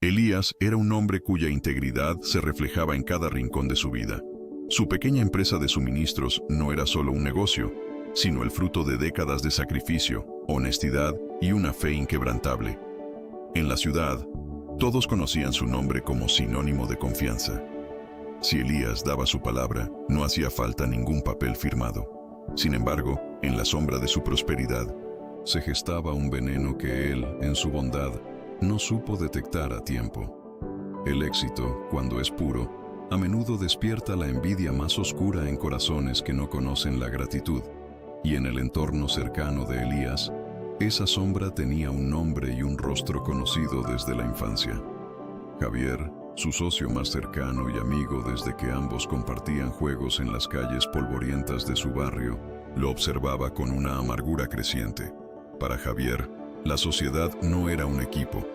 Elías era un hombre cuya integridad se reflejaba en cada rincón de su vida. Su pequeña empresa de suministros no era solo un negocio, sino el fruto de décadas de sacrificio, honestidad y una fe inquebrantable. En la ciudad, todos conocían su nombre como sinónimo de confianza. Si Elías daba su palabra, no hacía falta ningún papel firmado. Sin embargo, en la sombra de su prosperidad, se gestaba un veneno que él, en su bondad, no supo detectar a tiempo. El éxito, cuando es puro, a menudo despierta la envidia más oscura en corazones que no conocen la gratitud. Y en el entorno cercano de Elías, esa sombra tenía un nombre y un rostro conocido desde la infancia. Javier, su socio más cercano y amigo desde que ambos compartían juegos en las calles polvorientas de su barrio, lo observaba con una amargura creciente. Para Javier, la sociedad no era un equipo,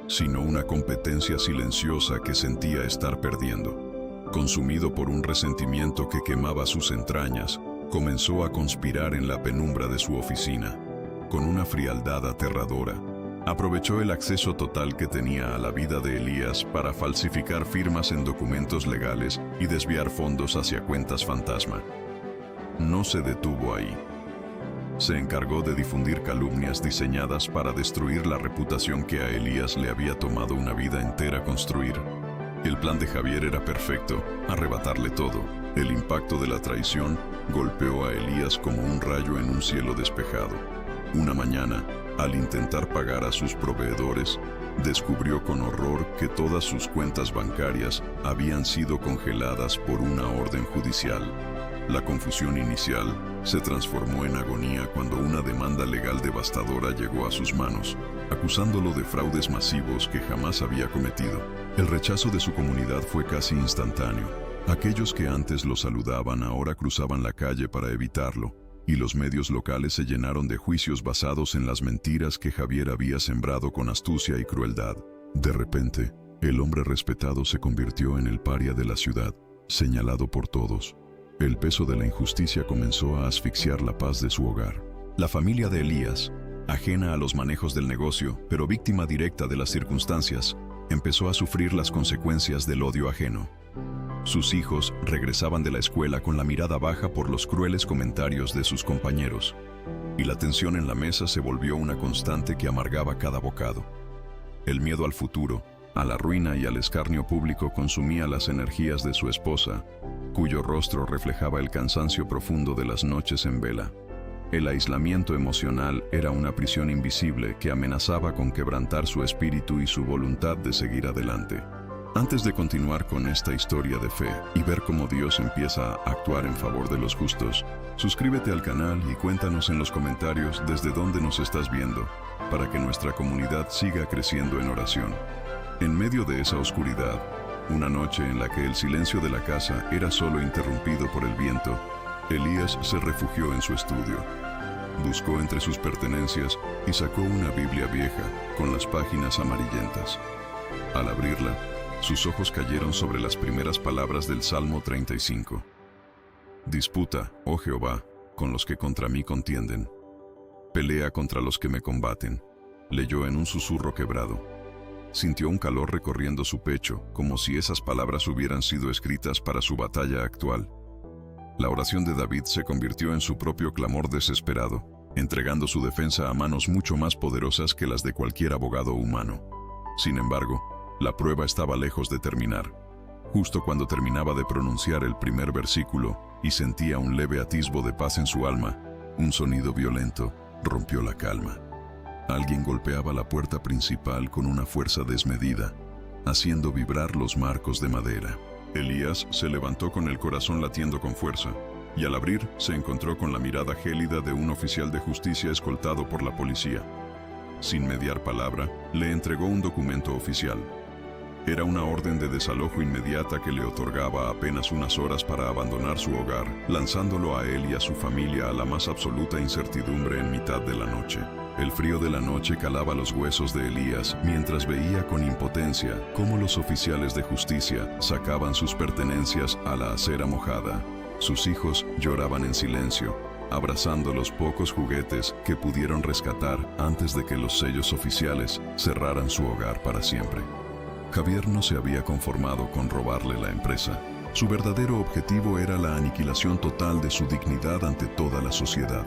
sino una competencia silenciosa que sentía estar perdiendo. Consumido por un resentimiento que quemaba sus entrañas, comenzó a conspirar en la penumbra de su oficina. Con una frialdad aterradora, aprovechó el acceso total que tenía a la vida de Elías para falsificar firmas en documentos legales y desviar fondos hacia cuentas fantasma. No se detuvo ahí. Se encargó de difundir calumnias diseñadas para destruir la reputación que a Elías le había tomado una vida entera construir. El plan de Javier era perfecto: arrebatarle todo. El impacto de la traición golpeó a Elías como un rayo en un cielo despejado. Una mañana, al intentar pagar a sus proveedores, descubrió con horror que todas sus cuentas bancarias habían sido congeladas por una orden judicial. La confusión inicial se transformó en agonía cuando una demanda legal devastadora llegó a sus manos, acusándolo de fraudes masivos que jamás había cometido. El rechazo de su comunidad fue casi instantáneo. Aquellos que antes lo saludaban ahora cruzaban la calle para evitarlo, y los medios locales se llenaron de juicios basados en las mentiras que Javier había sembrado con astucia y crueldad. De repente, el hombre respetado se convirtió en el paria de la ciudad, señalado por todos. El peso de la injusticia comenzó a asfixiar la paz de su hogar. La familia de Elías, ajena a los manejos del negocio, pero víctima directa de las circunstancias, empezó a sufrir las consecuencias del odio ajeno. Sus hijos regresaban de la escuela con la mirada baja por los crueles comentarios de sus compañeros, y la tensión en la mesa se volvió una constante que amargaba cada bocado. El miedo al futuro, a la ruina y al escarnio público consumía las energías de su esposa, cuyo rostro reflejaba el cansancio profundo de las noches en vela. El aislamiento emocional era una prisión invisible que amenazaba con quebrantar su espíritu y su voluntad de seguir adelante. Antes de continuar con esta historia de fe y ver cómo Dios empieza a actuar en favor de los justos, suscríbete al canal y cuéntanos en los comentarios desde dónde nos estás viendo, para que nuestra comunidad siga creciendo en oración. En medio de esa oscuridad, una noche en la que el silencio de la casa era solo interrumpido por el viento, Elías se refugió en su estudio. Buscó entre sus pertenencias y sacó una Biblia vieja con las páginas amarillentas. Al abrirla, sus ojos cayeron sobre las primeras palabras del Salmo 35. Disputa, oh Jehová, con los que contra mí contienden. Pelea contra los que me combaten, leyó en un susurro quebrado. Sintió un calor recorriendo su pecho, como si esas palabras hubieran sido escritas para su batalla actual. La oración de David se convirtió en su propio clamor desesperado, entregando su defensa a manos mucho más poderosas que las de cualquier abogado humano. Sin embargo, la prueba estaba lejos de terminar. Justo cuando terminaba de pronunciar el primer versículo y sentía un leve atisbo de paz en su alma, un sonido violento rompió la calma. Alguien golpeaba la puerta principal con una fuerza desmedida, haciendo vibrar los marcos de madera. Elías se levantó con el corazón latiendo con fuerza, y al abrir se encontró con la mirada gélida de un oficial de justicia escoltado por la policía. Sin mediar palabra, le entregó un documento oficial. Era una orden de desalojo inmediata que le otorgaba apenas unas horas para abandonar su hogar, lanzándolo a él y a su familia a la más absoluta incertidumbre en mitad de la noche. El frío de la noche calaba los huesos de Elías mientras veía con impotencia cómo los oficiales de justicia sacaban sus pertenencias a la acera mojada. Sus hijos lloraban en silencio, abrazando los pocos juguetes que pudieron rescatar antes de que los sellos oficiales cerraran su hogar para siempre. Javier no se había conformado con robarle la empresa. Su verdadero objetivo era la aniquilación total de su dignidad ante toda la sociedad.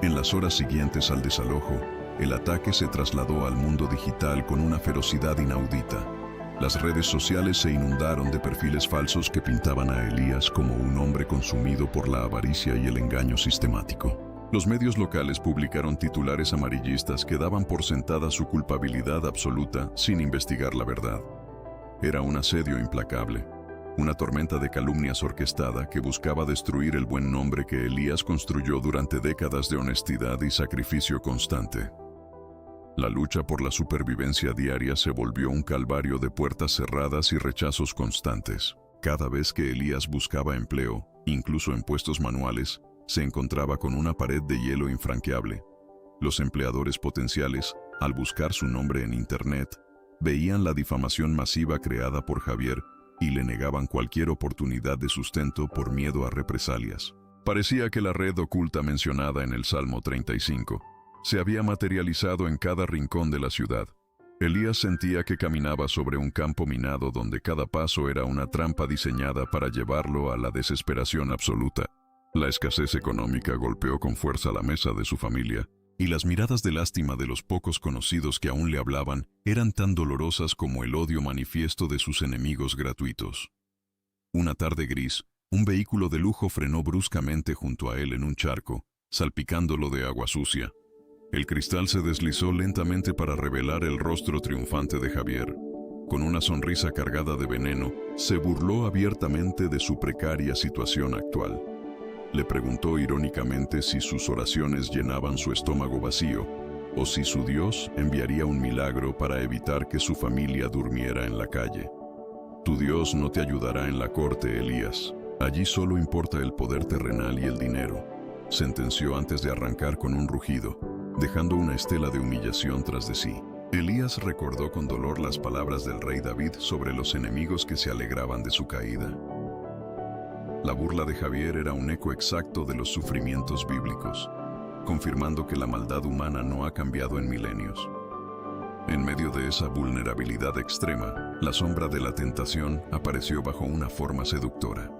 En las horas siguientes al desalojo, el ataque se trasladó al mundo digital con una ferocidad inaudita. Las redes sociales se inundaron de perfiles falsos que pintaban a Elías como un hombre consumido por la avaricia y el engaño sistemático. Los medios locales publicaron titulares amarillistas que daban por sentada su culpabilidad absoluta sin investigar la verdad. Era un asedio implacable, una tormenta de calumnias orquestada que buscaba destruir el buen nombre que Elías construyó durante décadas de honestidad y sacrificio constante. La lucha por la supervivencia diaria se volvió un calvario de puertas cerradas y rechazos constantes. Cada vez que Elías buscaba empleo, incluso en puestos manuales, se encontraba con una pared de hielo infranqueable. Los empleadores potenciales, al buscar su nombre en Internet, veían la difamación masiva creada por Javier y le negaban cualquier oportunidad de sustento por miedo a represalias. Parecía que la red oculta mencionada en el Salmo 35 se había materializado en cada rincón de la ciudad. Elías sentía que caminaba sobre un campo minado donde cada paso era una trampa diseñada para llevarlo a la desesperación absoluta. La escasez económica golpeó con fuerza la mesa de su familia, y las miradas de lástima de los pocos conocidos que aún le hablaban eran tan dolorosas como el odio manifiesto de sus enemigos gratuitos. Una tarde gris, un vehículo de lujo frenó bruscamente junto a él en un charco, salpicándolo de agua sucia. El cristal se deslizó lentamente para revelar el rostro triunfante de Javier. Con una sonrisa cargada de veneno, se burló abiertamente de su precaria situación actual. Le preguntó irónicamente si sus oraciones llenaban su estómago vacío, o si su Dios enviaría un milagro para evitar que su familia durmiera en la calle. Tu Dios no te ayudará en la corte, Elías. Allí solo importa el poder terrenal y el dinero, sentenció antes de arrancar con un rugido, dejando una estela de humillación tras de sí. Elías recordó con dolor las palabras del rey David sobre los enemigos que se alegraban de su caída. La burla de Javier era un eco exacto de los sufrimientos bíblicos, confirmando que la maldad humana no ha cambiado en milenios. En medio de esa vulnerabilidad extrema, la sombra de la tentación apareció bajo una forma seductora.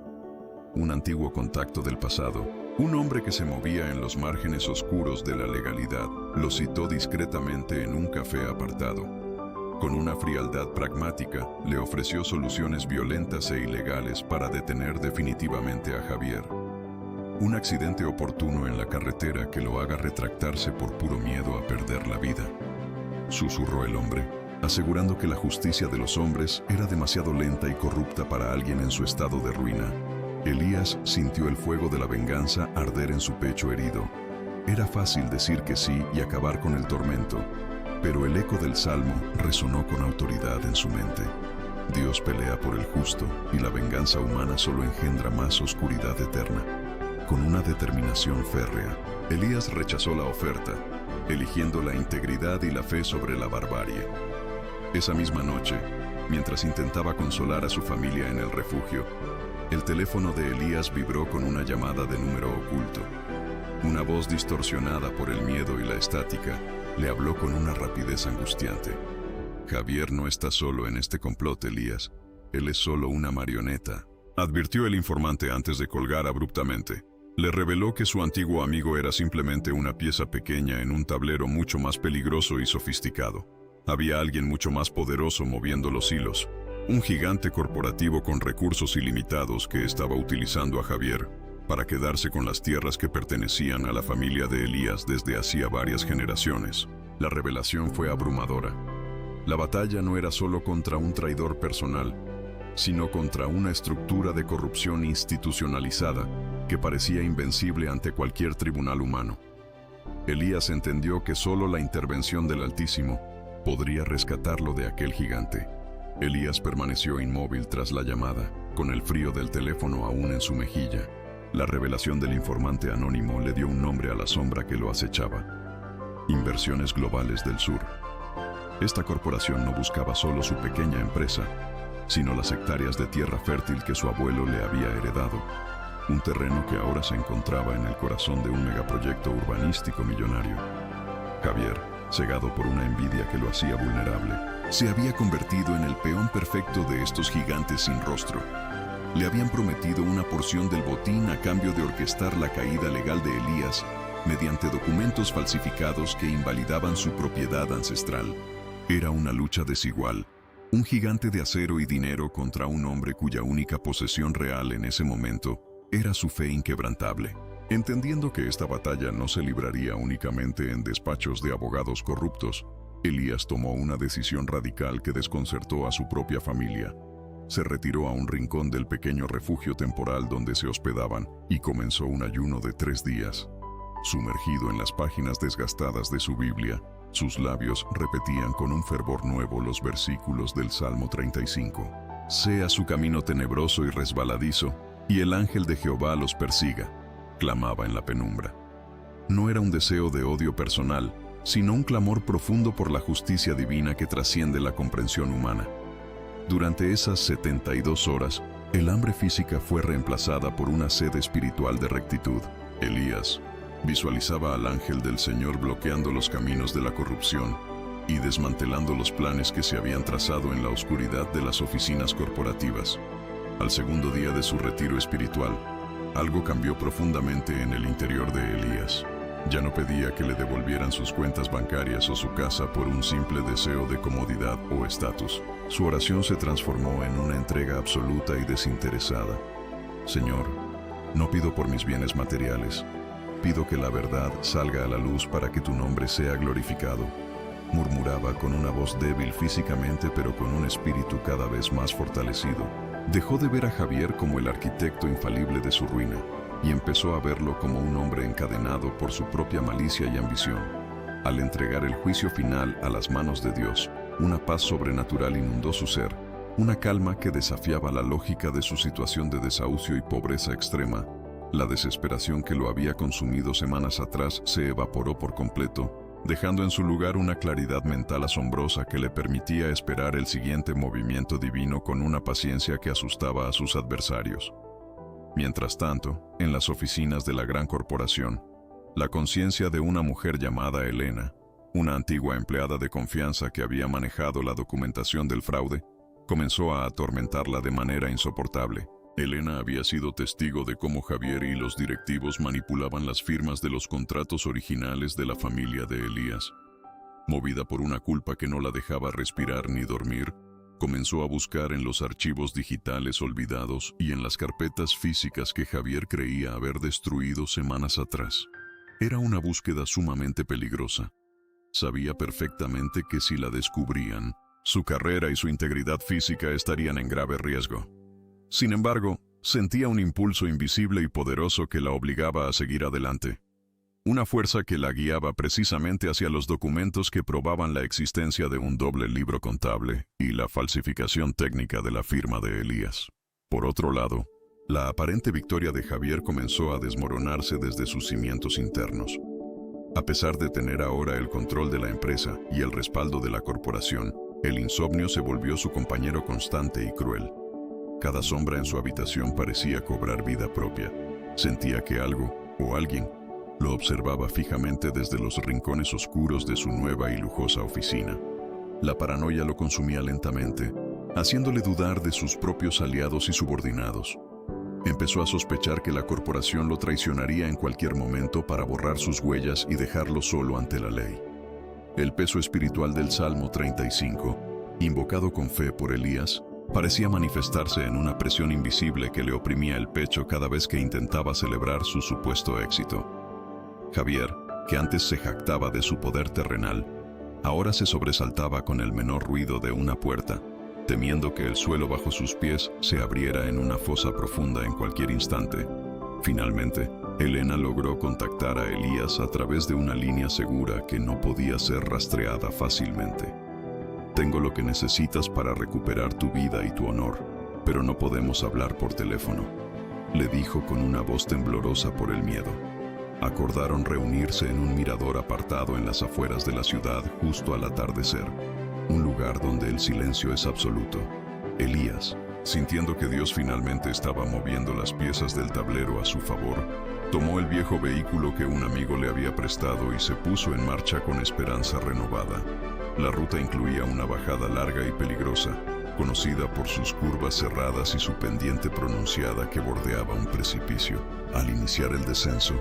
Un antiguo contacto del pasado, un hombre que se movía en los márgenes oscuros de la legalidad, lo citó discretamente en un café apartado. Con una frialdad pragmática, le ofreció soluciones violentas e ilegales para detener definitivamente a Javier. Un accidente oportuno en la carretera que lo haga retractarse por puro miedo a perder la vida, susurró el hombre, asegurando que la justicia de los hombres era demasiado lenta y corrupta para alguien en su estado de ruina. Elías sintió el fuego de la venganza arder en su pecho herido. Era fácil decir que sí y acabar con el tormento, pero el eco del salmo resonó con autoridad en su mente. Dios pelea por el justo y la venganza humana solo engendra más oscuridad eterna. Con una determinación férrea, Elías rechazó la oferta, eligiendo la integridad y la fe sobre la barbarie. Esa misma noche, mientras intentaba consolar a su familia en el refugio, el teléfono de Elías vibró con una llamada de número oculto. Una voz distorsionada por el miedo y la estática le habló con una rapidez angustiante. Javier no está solo en este complot, Elías. Él es solo una marioneta, advirtió el informante antes de colgar abruptamente. Le reveló que su antiguo amigo era simplemente una pieza pequeña en un tablero mucho más peligroso y sofisticado. Había alguien mucho más poderoso moviendo los hilos, un gigante corporativo con recursos ilimitados que estaba utilizando a Javier para quedarse con las tierras que pertenecían a la familia de Elías desde hacía varias generaciones. La revelación fue abrumadora. La batalla no era solo contra un traidor personal, sino contra una estructura de corrupción institucionalizada que parecía invencible ante cualquier tribunal humano. Elías entendió que solo la intervención del Altísimo podría rescatarlo de aquel gigante. Elías permaneció inmóvil tras la llamada, con el frío del teléfono aún en su mejilla. La revelación del informante anónimo le dio un nombre a la sombra que lo acechaba: Inversiones Globales del Sur. Esta corporación no buscaba solo su pequeña empresa, sino las hectáreas de tierra fértil que su abuelo le había heredado, un terreno que ahora se encontraba en el corazón de un megaproyecto urbanístico millonario. Javier, cegado por una envidia que lo hacía vulnerable, Se había convertido en el peón perfecto de estos gigantes sin rostro. Le habían prometido una porción del botín a cambio de orquestar la caída legal de Elías mediante documentos falsificados que invalidaban su propiedad ancestral. Era una lucha desigual, un gigante de acero y dinero contra un hombre cuya única posesión real en ese momento era su fe inquebrantable. Entendiendo que esta batalla no se libraría únicamente en despachos de abogados corruptos, Elías tomó una decisión radical que desconcertó a su propia familia. Se retiró a un rincón del pequeño refugio temporal donde se hospedaban y comenzó un ayuno de 3 días. Sumergido en las páginas desgastadas de su Biblia, sus labios repetían con un fervor nuevo los versículos del Salmo 35. «Sea su camino tenebroso y resbaladizo, y el ángel de Jehová los persiga», clamaba en la penumbra. No era un deseo de odio personal, sino un clamor profundo por la justicia divina que trasciende la comprensión humana. Durante esas 72 horas, el hambre física fue reemplazada por una sed espiritual de rectitud. Elías visualizaba al ángel del Señor bloqueando los caminos de la corrupción y desmantelando los planes que se habían trazado en la oscuridad de las oficinas corporativas. Al segundo día de su retiro espiritual, algo cambió profundamente en el interior de Elías. Ya no pedía que le devolvieran sus cuentas bancarias o su casa por un simple deseo de comodidad o estatus. Su oración se transformó en una entrega absoluta y desinteresada. «Señor, no pido por mis bienes materiales. Pido que la verdad salga a la luz para que tu nombre sea glorificado», murmuraba con una voz débil físicamente pero con un espíritu cada vez más fortalecido. Dejó de ver a Javier como el arquitecto infalible de su ruina y empezó a verlo como un hombre encadenado por su propia malicia y ambición. Al entregar el juicio final a las manos de Dios, una paz sobrenatural inundó su ser, una calma que desafiaba la lógica de su situación de desahucio y pobreza extrema. La desesperación que lo había consumido semanas atrás se evaporó por completo, dejando en su lugar una claridad mental asombrosa que le permitía esperar el siguiente movimiento divino con una paciencia que asustaba a sus adversarios. Mientras tanto, en las oficinas de la gran corporación, la conciencia de una mujer llamada Elena, una antigua empleada de confianza que había manejado la documentación del fraude, comenzó a atormentarla de manera insoportable. Elena había sido testigo de cómo Javier y los directivos manipulaban las firmas de los contratos originales de la familia de Elías. Movida por una culpa que no la dejaba respirar ni dormir, comenzó a buscar en los archivos digitales olvidados y en las carpetas físicas que Javier creía haber destruido semanas atrás. Era una búsqueda sumamente peligrosa. Sabía perfectamente que si la descubrían, su carrera y su integridad física estarían en grave riesgo. Sin embargo, sentía un impulso invisible y poderoso que la obligaba a seguir adelante. Una fuerza que la guiaba precisamente hacia los documentos que probaban la existencia de un doble libro contable y la falsificación técnica de la firma de Elías. Por otro lado, la aparente victoria de Javier comenzó a desmoronarse desde sus cimientos internos. A pesar de tener ahora el control de la empresa y el respaldo de la corporación, el insomnio se volvió su compañero constante y cruel. Cada sombra en su habitación parecía cobrar vida propia. Sentía que algo, o alguien, lo observaba fijamente desde los rincones oscuros de su nueva y lujosa oficina. La paranoia lo consumía lentamente, haciéndole dudar de sus propios aliados y subordinados. Empezó a sospechar que la corporación lo traicionaría en cualquier momento para borrar sus huellas y dejarlo solo ante la ley. El peso espiritual del Salmo 35, invocado con fe por Elías, parecía manifestarse en una presión invisible que le oprimía el pecho cada vez que intentaba celebrar su supuesto éxito. Javier, que antes se jactaba de su poder terrenal, ahora se sobresaltaba con el menor ruido de una puerta, temiendo que el suelo bajo sus pies se abriera en una fosa profunda en cualquier instante. Finalmente, Elena logró contactar a Elías a través de una línea segura que no podía ser rastreada fácilmente. «Tengo lo que necesitas para recuperar tu vida y tu honor, pero no podemos hablar por teléfono», le dijo con una voz temblorosa por el miedo. Acordaron reunirse en un mirador apartado en las afueras de la ciudad justo al atardecer, un lugar donde el silencio es absoluto. Elías, sintiendo que Dios finalmente estaba moviendo las piezas del tablero a su favor, tomó el viejo vehículo que un amigo le había prestado y se puso en marcha con esperanza renovada. La ruta incluía una bajada larga y peligrosa, conocida por sus curvas cerradas y su pendiente pronunciada que bordeaba un precipicio. Al iniciar el descenso,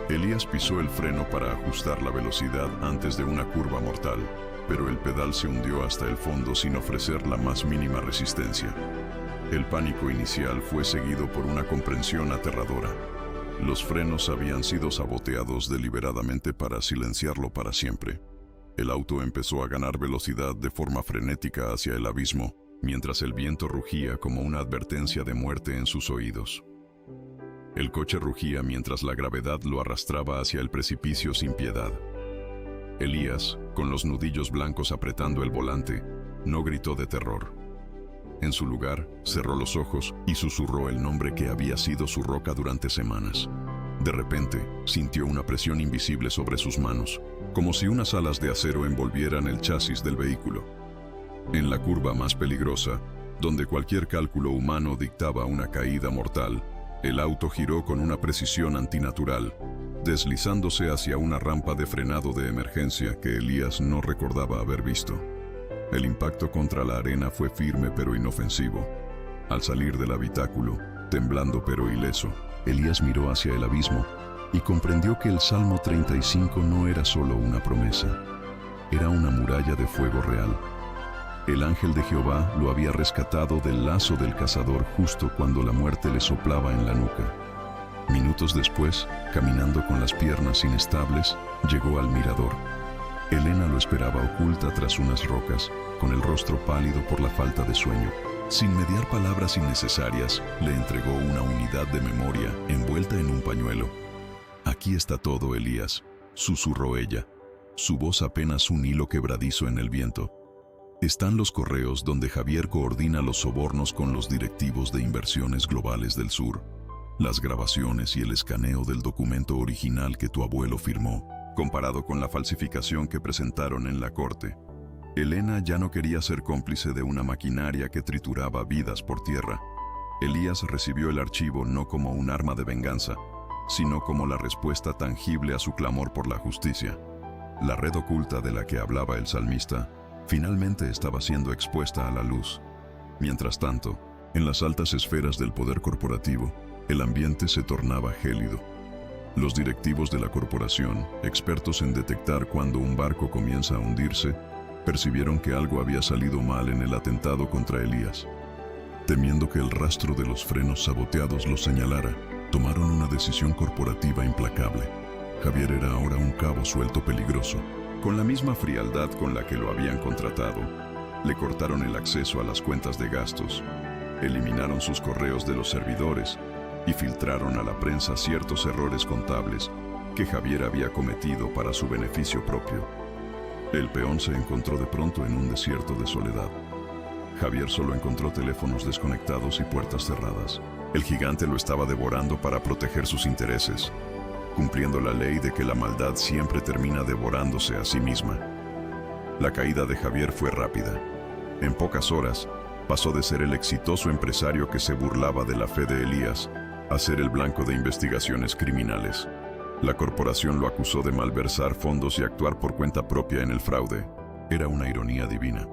Elías pisó el freno para ajustar la velocidad antes de una curva mortal, pero el pedal se hundió hasta el fondo sin ofrecer la más mínima resistencia. El pánico inicial fue seguido por una comprensión aterradora. Los frenos habían sido saboteados deliberadamente para silenciarlo para siempre. El auto empezó a ganar velocidad de forma frenética hacia el abismo, mientras el viento rugía como una advertencia de muerte en sus oídos. El coche rugía mientras la gravedad lo arrastraba hacia el precipicio sin piedad. Elías, con los nudillos blancos apretando el volante, no gritó de terror. En su lugar, cerró los ojos y susurró el nombre que había sido su roca durante semanas. De repente, sintió una presión invisible sobre sus manos, como si unas alas de acero envolvieran el chasis del vehículo. En la curva más peligrosa, donde cualquier cálculo humano dictaba una caída mortal, el auto giró con una precisión antinatural, deslizándose hacia una rampa de frenado de emergencia que Elías no recordaba haber visto. El impacto contra la arena fue firme pero inofensivo. Al salir del habitáculo, temblando pero ileso, Elías miró hacia el abismo y comprendió que el Salmo 35 no era solo una promesa, era una muralla de fuego real. El ángel de Jehová lo había rescatado del lazo del cazador justo cuando la muerte le soplaba en la nuca. Minutos después, caminando con las piernas inestables, llegó al mirador. Elena lo esperaba oculta tras unas rocas, con el rostro pálido por la falta de sueño. Sin mediar palabras innecesarias, le entregó una unidad de memoria envuelta en un pañuelo. «Aquí está todo, Elías», susurró ella, su voz apenas un hilo quebradizo en el viento. «Están los correos donde Javier coordina los sobornos con los directivos de inversiones globales del sur, las grabaciones y el escaneo del documento original que tu abuelo firmó, comparado con la falsificación que presentaron en la corte». Elena ya no quería ser cómplice de una maquinaria que trituraba vidas por tierra. Elías recibió el archivo no como un arma de venganza, sino como la respuesta tangible a su clamor por la justicia. La red oculta de la que hablaba el salmista finalmente estaba siendo expuesta a la luz. Mientras tanto, en las altas esferas del poder corporativo, el ambiente se tornaba gélido. Los directivos de la corporación, expertos en detectar cuando un barco comienza a hundirse, percibieron que algo había salido mal en el atentado contra Elías. Temiendo que el rastro de los frenos saboteados los señalara, tomaron una decisión corporativa implacable. Javier era ahora un cabo suelto peligroso. Con la misma frialdad con la que lo habían contratado, le cortaron el acceso a las cuentas de gastos, eliminaron sus correos de los servidores y filtraron a la prensa ciertos errores contables que Javier había cometido para su beneficio propio. El peón se encontró de pronto en un desierto de soledad. Javier solo encontró teléfonos desconectados y puertas cerradas. El gigante lo estaba devorando para proteger sus intereses, cumpliendo la ley de que la maldad siempre termina devorándose a sí misma. La caída de Javier fue rápida. En pocas horas, pasó de ser el exitoso empresario que se burlaba de la fe de Elías a ser el blanco de investigaciones criminales. La corporación lo acusó de malversar fondos y actuar por cuenta propia en el fraude. Era una ironía divina.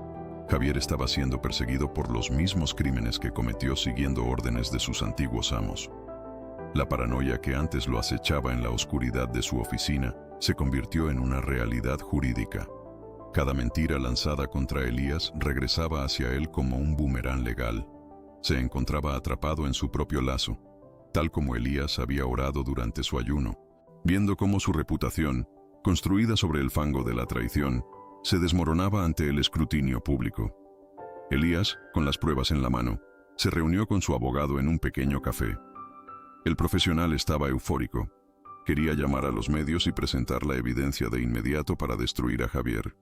Javier estaba siendo perseguido por los mismos crímenes que cometió siguiendo órdenes de sus antiguos amos. La paranoia que antes lo acechaba en la oscuridad de su oficina se convirtió en una realidad jurídica. Cada mentira lanzada contra Elías regresaba hacia él como un boomerang legal. Se encontraba atrapado en su propio lazo, tal como Elías había orado durante su ayuno, viendo cómo su reputación, construida sobre el fango de la traición, se desmoronaba ante el escrutinio público. Elías, con las pruebas en la mano, se reunió con su abogado en un pequeño café. El profesional estaba eufórico. Quería llamar a los medios y presentar la evidencia de inmediato para destruir a Javier.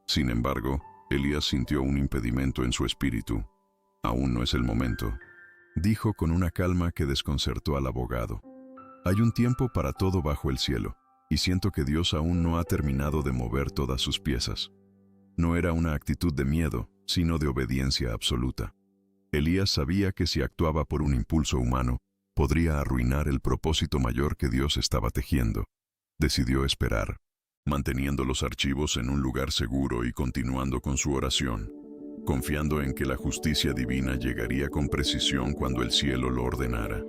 Sin embargo, Elías sintió un impedimento en su espíritu. «Aún no es el momento», dijo con una calma que desconcertó al abogado. «Hay un tiempo para todo bajo el cielo, y siento que Dios aún no ha terminado de mover todas sus piezas». No era una actitud de miedo, sino de obediencia absoluta. Elías sabía que si actuaba por un impulso humano, podría arruinar el propósito mayor que Dios estaba tejiendo. Decidió esperar. manteniendo los archivos en un lugar seguro y continuando con su oración, confiando en que la justicia divina llegaría con precisión cuando el cielo lo ordenara.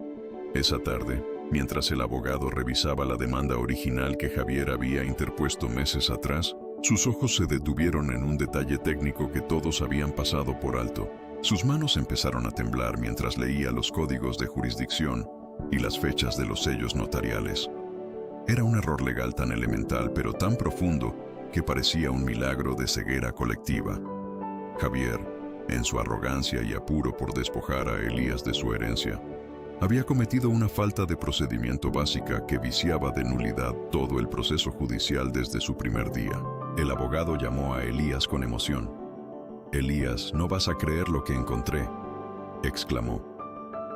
Esa tarde, mientras el abogado revisaba la demanda original que Javier había interpuesto meses atrás, sus ojos se detuvieron en un detalle técnico que todos habían pasado por alto. Sus manos empezaron a temblar mientras leía los códigos de jurisdicción y las fechas de los sellos notariales. Era un error legal tan elemental pero tan profundo que parecía un milagro de ceguera colectiva. Javier, en su arrogancia y apuro por despojar a Elías de su herencia, había cometido una falta de procedimiento básica que viciaba de nulidad todo el proceso judicial desde su primer día. El abogado llamó a Elías con emoción. «Elías, no vas a creer lo que encontré», exclamó.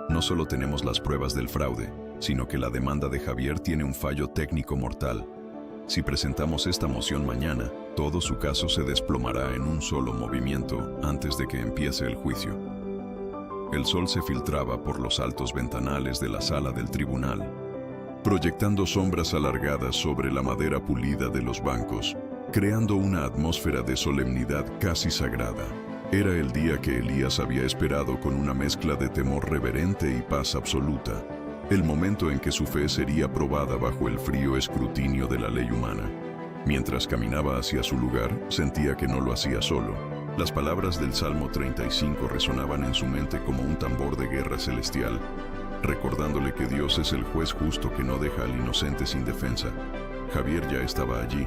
«No solo tenemos las pruebas del fraude, sino que la demanda de Javier tiene un fallo técnico mortal. Si presentamos esta moción mañana, todo su caso se desplomará en un solo movimiento antes de que empiece el juicio». El sol se filtraba por los altos ventanales de la sala del tribunal, proyectando sombras alargadas sobre la madera pulida de los bancos, creando una atmósfera de solemnidad casi sagrada. Era el día que Elías había esperado con una mezcla de temor reverente y paz absoluta, el momento en que su fe sería probada bajo el frío escrutinio de la ley humana. Mientras caminaba hacia su lugar, sentía que no lo hacía solo. Las palabras del Salmo 35 resonaban en su mente como un tambor de guerra celestial, recordándole que Dios es el juez justo que no deja al inocente sin defensa. Javier ya estaba allí,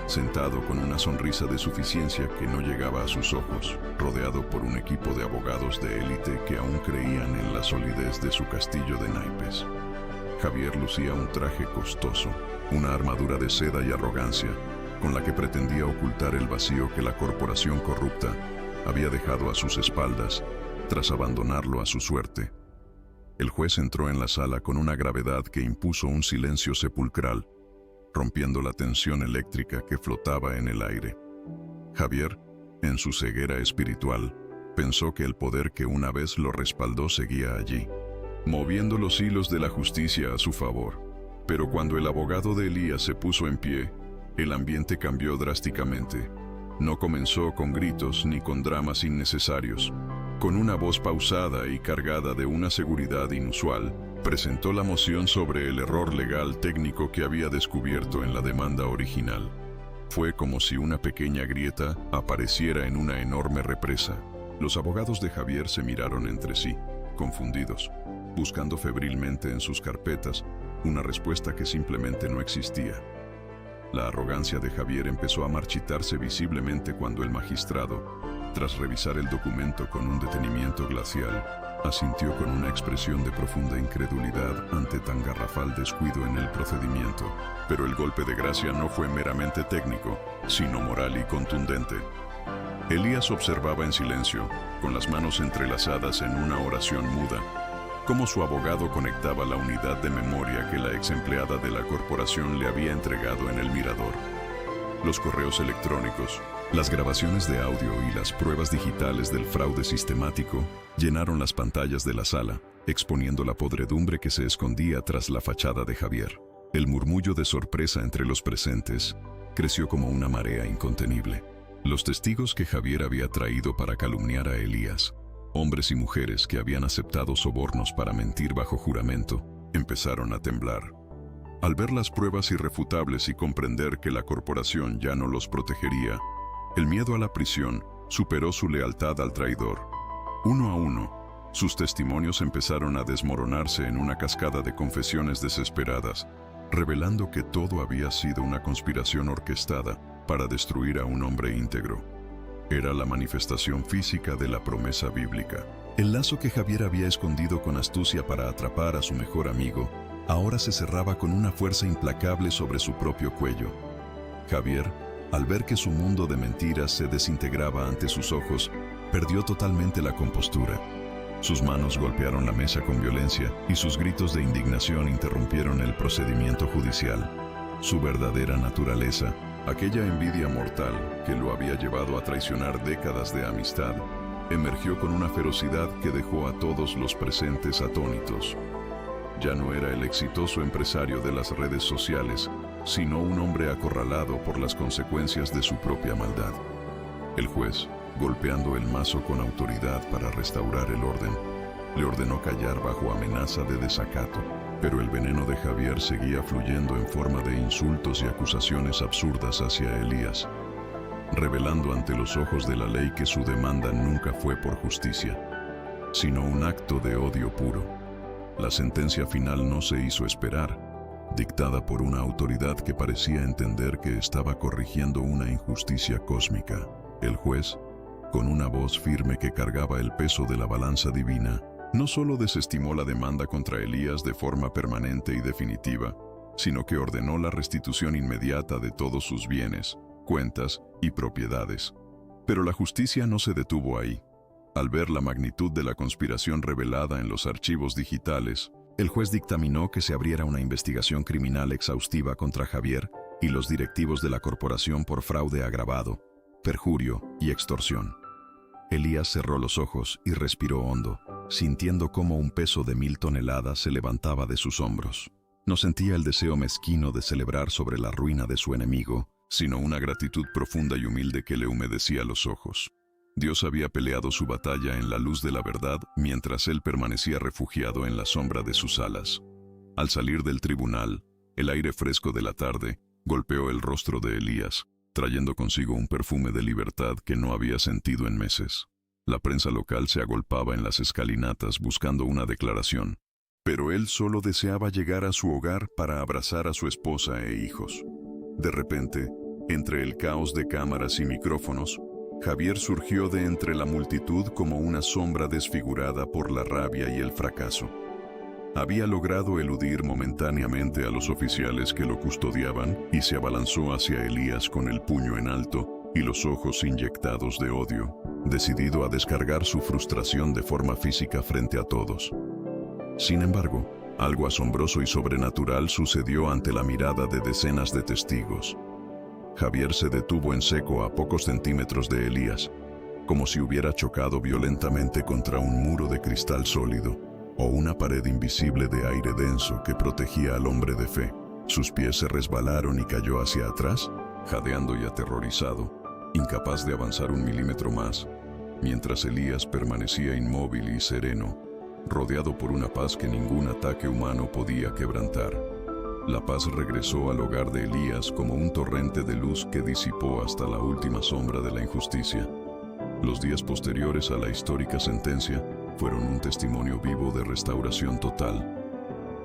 sentado con una sonrisa de suficiencia que no llegaba a sus ojos, rodeado por un equipo de abogados de élite que aún creían en la solidez de su castillo de naipes. Javier lucía un traje costoso, una armadura de seda y arrogancia, con la que pretendía ocultar el vacío que la corporación corrupta había dejado a sus espaldas tras abandonarlo a su suerte. El juez entró en la sala con una gravedad que impuso un silencio sepulcral, rompiendo la tensión eléctrica que flotaba en el aire. Javier, en su ceguera espiritual, pensó que el poder que una vez lo respaldó seguía allí, moviendo los hilos de la justicia a su favor. Pero cuando el abogado de Elías se puso en pie, el ambiente cambió drásticamente. No comenzó con gritos ni con dramas innecesarios. Con una voz pausada y cargada de una seguridad inusual, presentó la moción sobre el error legal técnico que había descubierto en la demanda original. Fue como si una pequeña grieta apareciera en una enorme represa. Los abogados de Javier se miraron entre sí, confundidos, buscando febrilmente en sus carpetas una respuesta que simplemente no existía. La arrogancia de Javier empezó a marchitarse visiblemente cuando el magistrado, tras revisar el documento con un detenimiento glacial, asintió con una expresión de profunda incredulidad ante tan garrafal descuido en el procedimiento. Pero el golpe de gracia no fue meramente técnico, sino moral y contundente. Elías observaba en silencio, con las manos entrelazadas en una oración muda, cómo su abogado conectaba la unidad de memoria que la ex empleada de la corporación le había entregado en el mirador. Los correos electrónicos, las grabaciones de audio y las pruebas digitales del fraude sistemático llenaron las pantallas de la sala, exponiendo la podredumbre que se escondía tras la fachada de Javier. El murmullo de sorpresa entre los presentes creció como una marea incontenible. Los testigos que Javier había traído para calumniar a Elías, hombres y mujeres que habían aceptado sobornos para mentir bajo juramento, empezaron a temblar. Al ver las pruebas irrefutables y comprender que la corporación ya no los protegería, el miedo a la prisión superó su lealtad al traidor. Uno a uno, sus testimonios empezaron a desmoronarse en una cascada de confesiones desesperadas, revelando que todo había sido una conspiración orquestada para destruir a un hombre íntegro. Era la manifestación física de la promesa bíblica. El lazo que Javier había escondido con astucia para atrapar a su mejor amigo, ahora se cerraba con una fuerza implacable sobre su propio cuello. Javier, al ver que su mundo de mentiras se desintegraba ante sus ojos, perdió totalmente la compostura. Sus manos golpearon la mesa con violencia y sus gritos de indignación interrumpieron el procedimiento judicial. Su verdadera naturaleza, aquella envidia mortal que lo había llevado a traicionar décadas de amistad, emergió con una ferocidad que dejó a todos los presentes atónitos. Ya no era el exitoso empresario de las redes sociales, sino un hombre acorralado por las consecuencias de su propia maldad. El juez, golpeando el mazo con autoridad para restaurar el orden, le ordenó callar bajo amenaza de desacato, pero el veneno de Javier seguía fluyendo en forma de insultos y acusaciones absurdas hacia Elías, revelando ante los ojos de la ley que su demanda nunca fue por justicia, sino un acto de odio puro. La sentencia final no se hizo esperar, dictada por una autoridad que parecía entender que estaba corrigiendo una injusticia cósmica. El juez, con una voz firme que cargaba el peso de la balanza divina, no solo desestimó la demanda contra Elías de forma permanente y definitiva, sino que ordenó la restitución inmediata de todos sus bienes, cuentas y propiedades. Pero la justicia no se detuvo ahí. Al ver la magnitud de la conspiración revelada en los archivos digitales, el juez dictaminó que se abriera una investigación criminal exhaustiva contra Javier y los directivos de la corporación por fraude agravado, perjurio y extorsión. Elías cerró los ojos y respiró hondo, sintiendo cómo un peso de 1000 toneladas se levantaba de sus hombros. No sentía el deseo mezquino de celebrar sobre la ruina de su enemigo, sino una gratitud profunda y humilde que le humedecía los ojos. Dios había peleado su batalla en la luz de la verdad mientras él permanecía refugiado en la sombra de sus alas. Al salir del tribunal, el aire fresco de la tarde golpeó el rostro de Elías, trayendo consigo un perfume de libertad que no había sentido en meses. La prensa local se agolpaba en las escalinatas buscando una declaración, pero él solo deseaba llegar a su hogar para abrazar a su esposa e hijos. De repente, entre el caos de cámaras y micrófonos, Javier surgió de entre la multitud como una sombra desfigurada por la rabia y el fracaso. Había logrado eludir momentáneamente a los oficiales que lo custodiaban y se abalanzó hacia Elías con el puño en alto y los ojos inyectados de odio, decidido a descargar su frustración de forma física frente a todos. Sin embargo, algo asombroso y sobrenatural sucedió ante la mirada de decenas de testigos. Javier se detuvo en seco a pocos centímetros de Elías, como si hubiera chocado violentamente contra un muro de cristal sólido o una pared invisible de aire denso que protegía al hombre de fe. Sus pies se resbalaron y cayó hacia atrás, jadeando y aterrorizado, incapaz de avanzar un milímetro más, mientras Elías permanecía inmóvil y sereno, rodeado por una paz que ningún ataque humano podía quebrantar. La paz regresó al hogar de Elías como un torrente de luz que disipó hasta la última sombra de la injusticia. Los días posteriores a la histórica sentencia fueron un testimonio vivo de restauración total.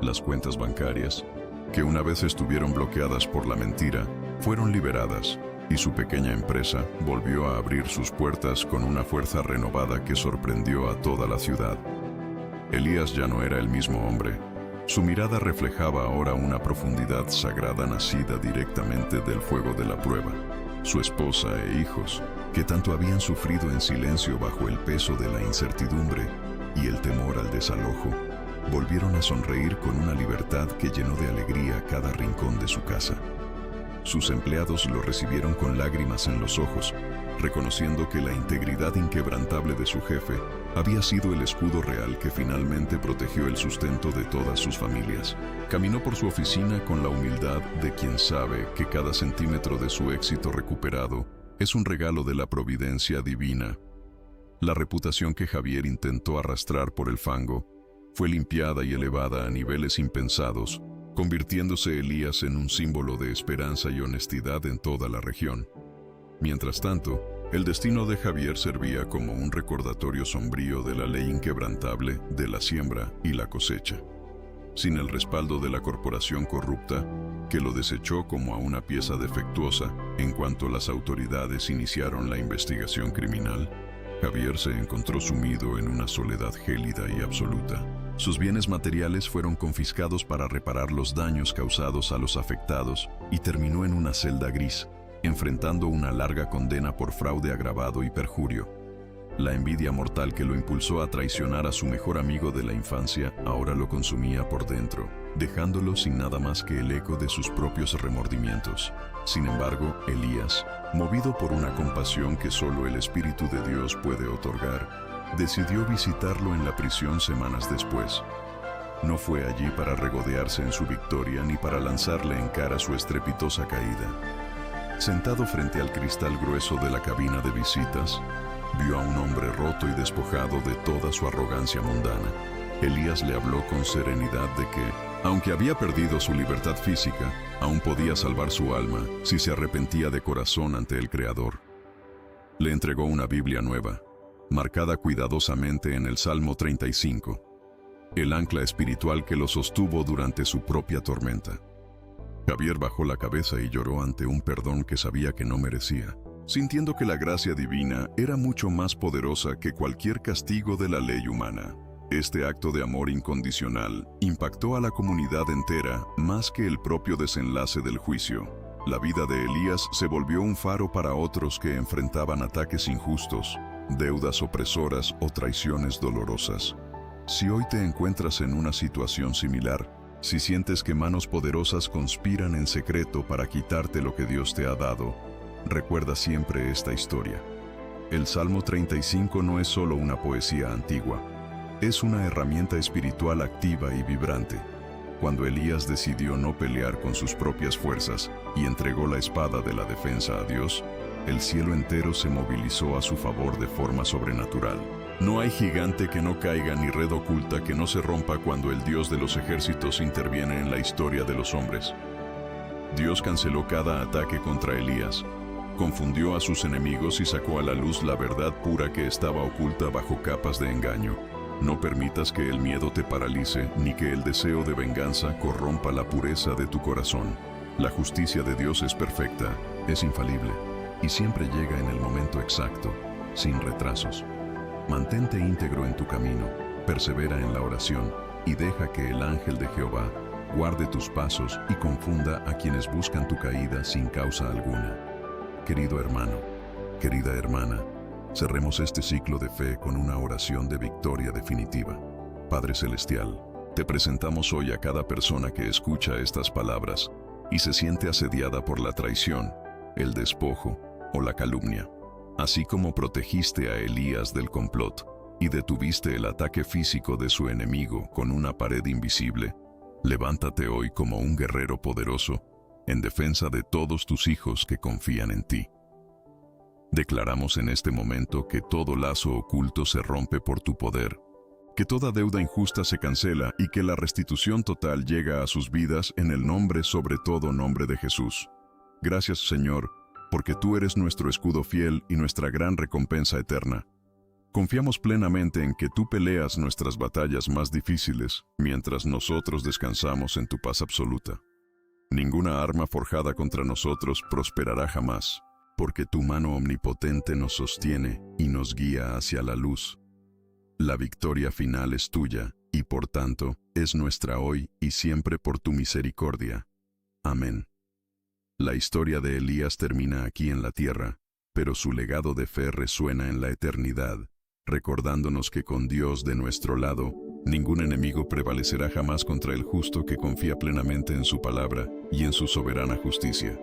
Las cuentas bancarias, que una vez estuvieron bloqueadas por la mentira, fueron liberadas, y su pequeña empresa volvió a abrir sus puertas con una fuerza renovada que sorprendió a toda la ciudad. Elías ya no era el mismo hombre. Su mirada reflejaba ahora una profundidad sagrada nacida directamente del fuego de la prueba. Su esposa e hijos, que tanto habían sufrido en silencio bajo el peso de la incertidumbre y el temor al desalojo, volvieron a sonreír con una libertad que llenó de alegría cada rincón de su casa. Sus empleados lo recibieron con lágrimas en los ojos, reconociendo que la integridad inquebrantable de su jefe había sido el escudo real que finalmente protegió el sustento de todas sus familias. Caminó por su oficina con la humildad de quien sabe que cada centímetro de su éxito recuperado es un regalo de la providencia divina. La reputación que Javier intentó arrastrar por el fango fue limpiada y elevada a niveles impensados, convirtiéndose Elías en un símbolo de esperanza y honestidad en toda la región. Mientras tanto, el destino de Javier servía como un recordatorio sombrío de la ley inquebrantable de la siembra y la cosecha. Sin el respaldo de la corporación corrupta, que lo desechó como a una pieza defectuosa en cuanto las autoridades iniciaron la investigación criminal, Javier se encontró sumido en una soledad gélida y absoluta. Sus bienes materiales fueron confiscados para reparar los daños causados a los afectados y terminó en una celda gris, enfrentando una larga condena por fraude agravado y perjurio. La envidia mortal que lo impulsó a traicionar a su mejor amigo de la infancia ahora lo consumía por dentro, dejándolo sin nada más que el eco de sus propios remordimientos. Sin embargo, Elías, movido por una compasión que solo el Espíritu de Dios puede otorgar, decidió visitarlo en la prisión semanas después. No fue allí para regodearse en su victoria ni para lanzarle en cara su estrepitosa caída. Sentado frente al cristal grueso de la cabina de visitas, vio a un hombre roto y despojado de toda su arrogancia mundana. Elías le habló con serenidad de que, aunque había perdido su libertad física, aún podía salvar su alma si se arrepentía de corazón ante el Creador. Le entregó una Biblia nueva, marcada cuidadosamente en el Salmo 35, el ancla espiritual que lo sostuvo durante su propia tormenta. Javier bajó la cabeza y lloró ante un perdón que sabía que no merecía, sintiendo que la gracia divina era mucho más poderosa que cualquier castigo de la ley humana. Este acto de amor incondicional impactó a la comunidad entera más que el propio desenlace del juicio. La vida de Elías se volvió un faro para otros que enfrentaban ataques injustos, deudas opresoras o traiciones dolorosas. Si hoy te encuentras en una situación similar, si sientes que manos poderosas conspiran en secreto para quitarte lo que Dios te ha dado, recuerda siempre esta historia. El Salmo 35 no es solo una poesía antigua, es una herramienta espiritual activa y vibrante. Cuando Elías decidió no pelear con sus propias fuerzas y entregó la espada de la defensa a Dios, el cielo entero se movilizó a su favor de forma sobrenatural. No hay gigante que no caiga ni red oculta que no se rompa cuando el Dios de los ejércitos interviene en la historia de los hombres. Dios canceló cada ataque contra Elías, confundió a sus enemigos y sacó a la luz la verdad pura que estaba oculta bajo capas de engaño. No permitas que el miedo te paralice, ni que el deseo de venganza corrompa la pureza de tu corazón. La justicia de Dios es perfecta, es infalible, y siempre llega en el momento exacto, sin retrasos. Mantente íntegro en tu camino, persevera en la oración, y deja que el ángel de Jehová guarde tus pasos y confunda a quienes buscan tu caída sin causa alguna. Querido hermano, querida hermana, cerremos este ciclo de fe con una oración de victoria definitiva. Padre Celestial, te presentamos hoy a cada persona que escucha estas palabras y se siente asediada por la traición, el despojo o la calumnia. Así como protegiste a Elías del complot y detuviste el ataque físico de su enemigo con una pared invisible, levántate hoy como un guerrero poderoso en defensa de todos tus hijos que confían en ti. Declaramos en este momento que todo lazo oculto se rompe por tu poder, que toda deuda injusta se cancela y que la restitución total llega a sus vidas en el nombre sobre todo nombre de Jesús. Gracias, Señor, porque tú eres nuestro escudo fiel y nuestra gran recompensa eterna. Confiamos plenamente en que tú peleas nuestras batallas más difíciles mientras nosotros descansamos en tu paz absoluta. Ninguna arma forjada contra nosotros prosperará jamás, porque tu mano omnipotente nos sostiene y nos guía hacia la luz. La victoria final es tuya y por tanto es nuestra hoy y siempre por tu misericordia. Amén. La historia de Elías termina aquí en la tierra, pero su legado de fe resuena en la eternidad, recordándonos que con Dios de nuestro lado, ningún enemigo prevalecerá jamás contra el justo que confía plenamente en su palabra y en su soberana justicia.